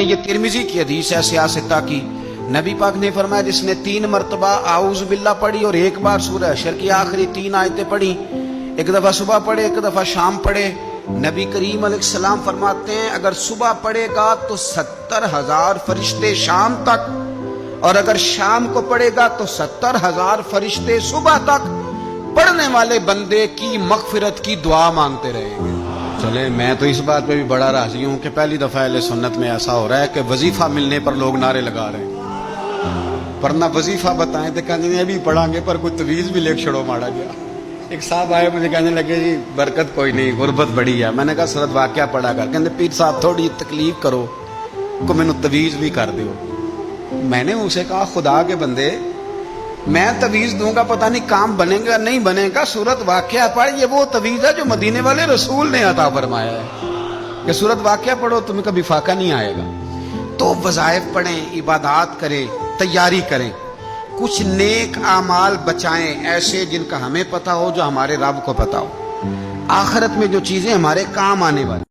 یہ ترمذی کی حدیث ہے سیاستہ کی. نبی پاک نے فرمایا جس نے 3 مرتبہ اعوذ باللہ پڑھی اور ایک بار سورہ حشر کی آخری 3 آیتیں پڑھی، ایک دفعہ صبح پڑھے ایک دفعہ شام پڑھے، نبی کریم علیہ السلام فرماتے ہیں اگر صبح پڑھے گا تو 70,000 فرشتے شام تک، اور اگر شام کو پڑھے گا تو 70,000 فرشتے صبح تک پڑھنے والے بندے کی مغفرت کی دعا مانگتے رہیں گے. چلے میں تو اس بات پہ بھی بڑا راضی ہوں کہ پہلی دفعہ اہل سنت میں ایسا ہو رہا ہے کہ وظیفہ ملنے پر لوگ نعرے لگا رہے ہیں. ورنہ وظیفہ بتائیں تو کہنے لگے ابھی پڑھیں گے پر کوئی تویز بھی لکھ چھڑو مارا گیا. ایک صاحب آئے مجھے کہنے لگے جی برکت کوئی نہیں، غربت بڑی ہے. میں نے کہا سورۃ واقعہ پڑھا کر. کہنے پیر صاحب تھوڑی تکلیف کرو کو میں نے تویز بھی کر دیو. میں نے اسے کہا خدا کے بندے میں تویز دوں گا پتہ نہیں کام بنے گا نہیں بنے گا، سورۃ واقعہ پڑھ. یہ وہ تویز ہے جو مدینے والے رسول نے عطا فرمایا ہے کہ سورۃ واقعہ پڑھو تمہیں کبھی فاقہ نہیں آئے گا. تو وظائف پڑھیں، عبادات کریں، تیاری کریں، کچھ نیک اعمال بچائیں ایسے جن کا ہمیں پتہ ہو، جو ہمارے رب کو پتہ ہو، آخرت میں جو چیزیں ہمارے کام آنے والی.